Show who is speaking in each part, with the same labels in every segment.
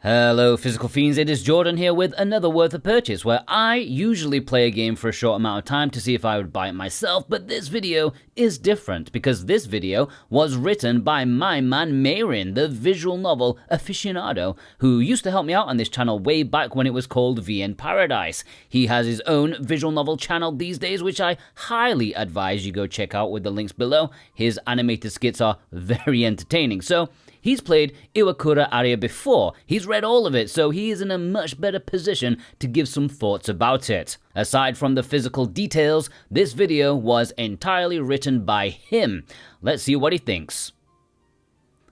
Speaker 1: Hello Physical Fiends, it is Jordan here with another Worth a Purchase, where I usually play a game for a short amount of time to see if I would buy it myself, but this video is different because this video was written by my man Mayrin, the visual novel aficionado, who used to help me out on this channel way back when it was called VN Paradise. He has his own visual novel channel these days, which I highly advise you go check out with the links below. His animated skits are very entertaining, so he's played Iwakura Aria before, he's read all of it, so he is in a much better position to give some thoughts about it. Aside from the physical details, this video was entirely written by him. Let's see what he thinks.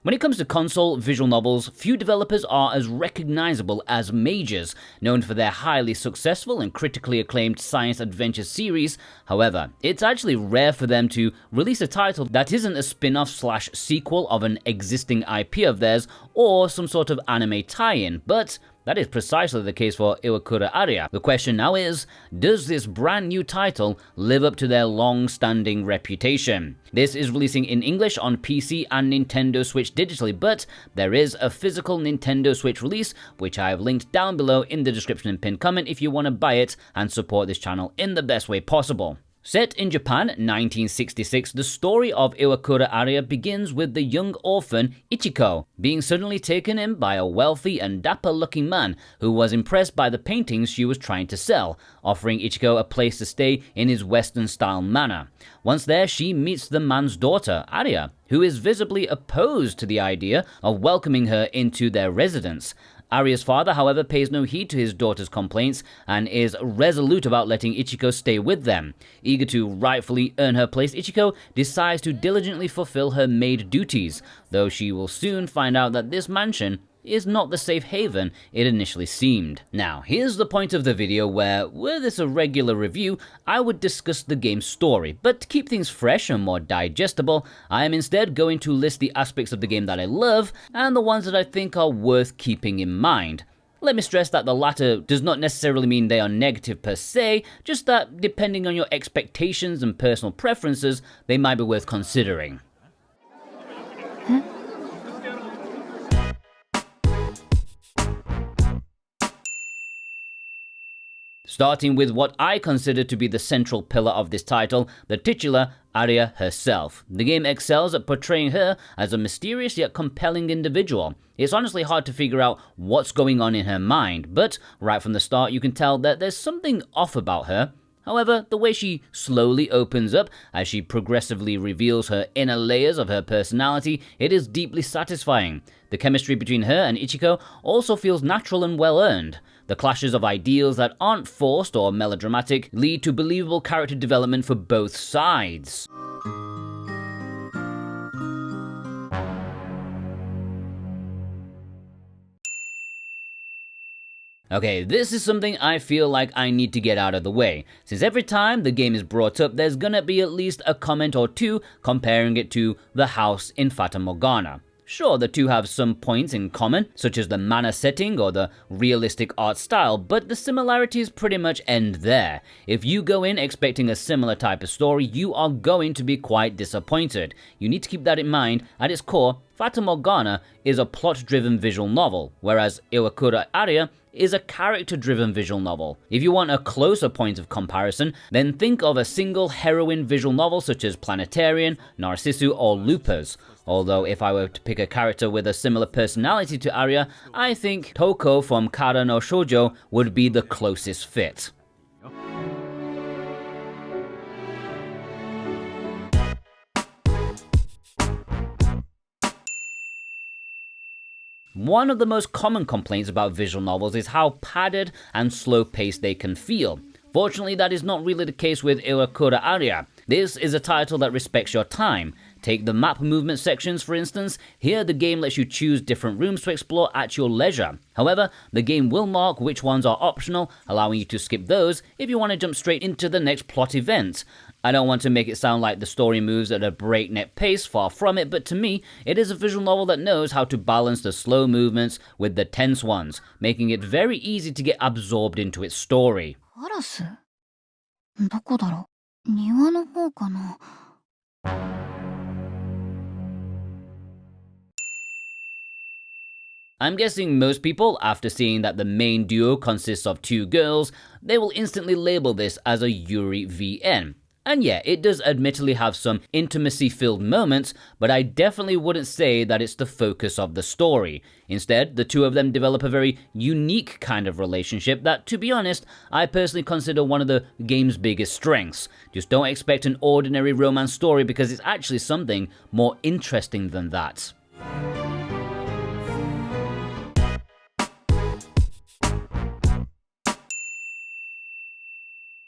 Speaker 1: When it comes to console visual novels, few developers are as recognizable as MAGES, known for their highly successful and critically acclaimed science adventure series. However, it's actually rare for them to release a title that isn't a spin-off/sequel of an existing IP of theirs or some sort of anime tie-in, but that is precisely the case for Iwakura Aria. The question now is, does this brand new title live up to their long-standing reputation? This is releasing in English on PC and Nintendo Switch digitally, but there is a physical Nintendo Switch release, which I have linked down below in the description and pinned comment if you want to buy it and support this channel in the best way possible. Set in Japan, 1966, the story of Iwakura Aria begins with the young orphan Ichiko being suddenly taken in by a wealthy and dapper-looking man who was impressed by the paintings she was trying to sell, offering Ichiko a place to stay in his Western-style manner. Once there, she meets the man's daughter, Aria, who is visibly opposed to the idea of welcoming her into their residence. Aria's father, however, pays no heed to his daughter's complaints and is resolute about letting Ichiko stay with them. Eager to rightfully earn her place, Ichiko decides to diligently fulfill her maid duties, though she will soon find out that this mansion is not the safe haven it initially seemed. Now, here's the point of the video where, were this a regular review, I would discuss the game's story, but to keep things fresh and more digestible, I am instead going to list the aspects of the game that I love and the ones that I think are worth keeping in mind. Let me stress that the latter does not necessarily mean they are negative per se, just that depending on your expectations and personal preferences, they might be worth considering. Starting with what I consider to be the central pillar of this title, the titular Aria herself. The game excels at portraying her as a mysterious yet compelling individual. It's honestly hard to figure out what's going on in her mind, but right from the start you can tell that there's something off about her. However, the way she slowly opens up as she progressively reveals her inner layers of her personality, it is deeply satisfying. The chemistry between her and Ichiko also feels natural and well-earned. The clashes of ideals that aren't forced or melodramatic lead to believable character development for both sides. Okay, this is something I feel like I need to get out of the way, since every time the game is brought up, there's gonna be at least a comment or two comparing it to The House in Fata Morgana. Sure, the two have some points in common, such as the manor setting or the realistic art style, but the similarities pretty much end there. If you go in expecting a similar type of story, you are going to be quite disappointed. You need to keep that in mind. At its core, Fata Morgana is a plot-driven visual novel, whereas Iwakura Aria is a character-driven visual novel. If you want a closer point of comparison, then think of a single heroine visual novel such as Planetarian, Narcissu, or Lupus. Although if I were to pick a character with a similar personality to Aria, I think Toko from Kara no Shoujo would be the closest fit. One of the most common complaints about visual novels is how padded and slow-paced they can feel. Fortunately, that is not really the case with Iwakura Aria. This is a title that respects your time. Take the map movement sections, for instance. Here, the game lets you choose different rooms to explore at your leisure. However, the game will mark which ones are optional, allowing you to skip those if you want to jump straight into the next plot event. I don't want to make it sound like the story moves at a breakneck pace, far from it, but to me, it is a visual novel that knows how to balance the slow movements with the tense ones, making it very easy to get absorbed into its story.
Speaker 2: カラスどこだろう庭の方かな
Speaker 1: I'm guessing most people, after seeing that the main duo consists of 2 girls, they will instantly label this as a Yuri VN. And yeah, it does admittedly have some intimacy-filled moments, but I definitely wouldn't say that it's the focus of the story. Instead, the 2 of them develop a very unique kind of relationship that, to be honest, I personally consider one of the game's biggest strengths. Just don't expect an ordinary romance story because it's actually something more interesting than that.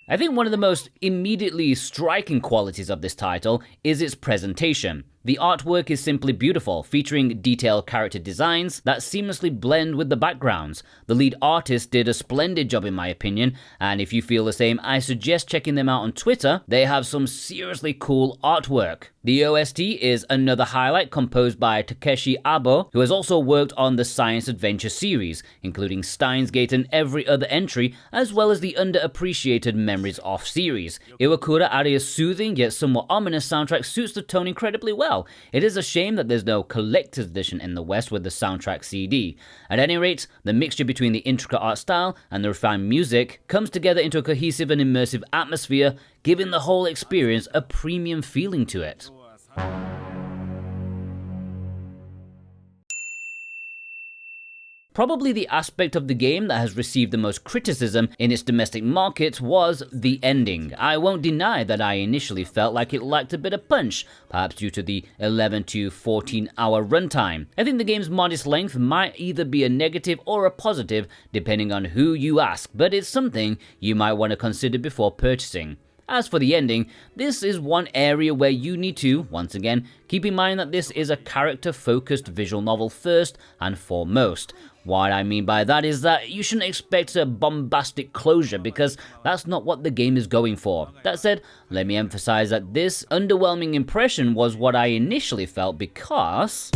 Speaker 1: I think one of the most immediately striking qualities of this title is its presentation. The artwork is simply beautiful, featuring detailed character designs that seamlessly blend with the backgrounds. The lead artist did a splendid job in my opinion, and if you feel the same, I suggest checking them out on Twitter. They have some seriously cool artwork. The OST is another highlight, composed by Takeshi Abo, who has also worked on the Science Adventure series, including Steins Gate and every other entry, as well as the underappreciated Memories Off series. Iwakura Aria's soothing yet somewhat ominous soundtrack suits the tone incredibly well. It is a shame that there's no collector's edition in the West with the soundtrack CD. At any rate, the mixture between the intricate art style and the refined music comes together into a cohesive and immersive atmosphere, giving the whole experience a premium feeling to it. Probably the aspect of the game that has received the most criticism in its domestic market was the ending. I won't deny that I initially felt like it lacked a bit of punch, perhaps due to the 11 to 14 hour runtime. I think the game's modest length might either be a negative or a positive depending on who you ask, but it's something you might want to consider before purchasing. As for the ending, this is one area where you need to, once again, keep in mind that this is a character-focused visual novel first and foremost. What I mean by that is that you shouldn't expect a bombastic closure because that's not what the game is going for. That said, let me emphasize that this underwhelming impression was what I initially felt because...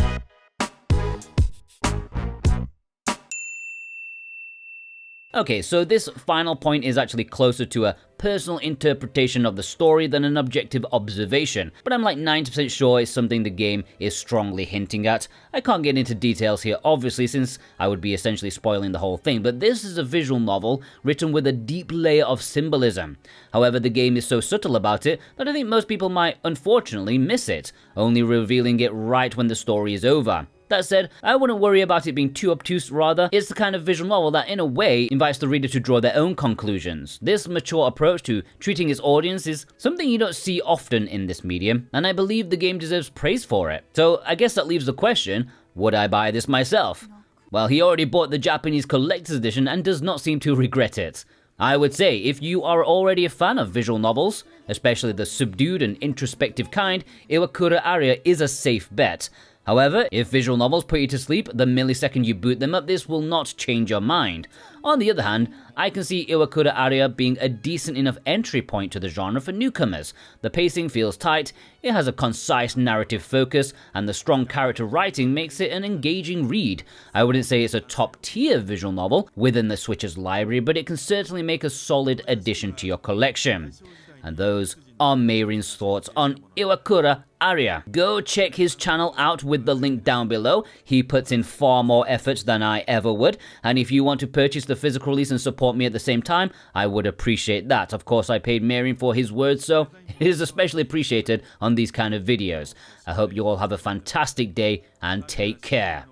Speaker 1: Okay, so this final point is actually closer to a personal interpretation of the story than an objective observation, but I'm like 90% sure it's something the game is strongly hinting at. I can't get into details here obviously since I would be essentially spoiling the whole thing, but this is a visual novel written with a deep layer of symbolism. However, the game is so subtle about it that I think most people might unfortunately miss it, only revealing it right when the story is over. That said, I wouldn't worry about it being too obtuse, rather, it's the kind of visual novel that in a way invites the reader to draw their own conclusions. This mature approach to treating its audience is something you don't see often in this medium, and I believe the game deserves praise for it. So I guess that leaves the question, would I buy this myself? Well, he already bought the Japanese collector's edition and does not seem to regret it. I would say, if you are already a fan of visual novels, especially the subdued and introspective kind, Iwakura Aria is a safe bet. However, if visual novels put you to sleep the millisecond you boot them up, this will not change your mind. On the other hand, I can see Iwakura Aria being a decent enough entry point to the genre for newcomers. The pacing feels tight, it has a concise narrative focus, and the strong character writing makes it an engaging read. I wouldn't say it's a top-tier visual novel within the Switch's library, but it can certainly make a solid addition to your collection. And those are Mayrin's thoughts on Iwakura Aria. Go check his channel out with the link down below. He puts in far more effort than I ever would, and if you want to purchase the physical release and support me at the same time, I would appreciate that. Of course, I paid Mayrin for his words, so it is especially appreciated on these kind of videos. I hope you all have a fantastic day and take care.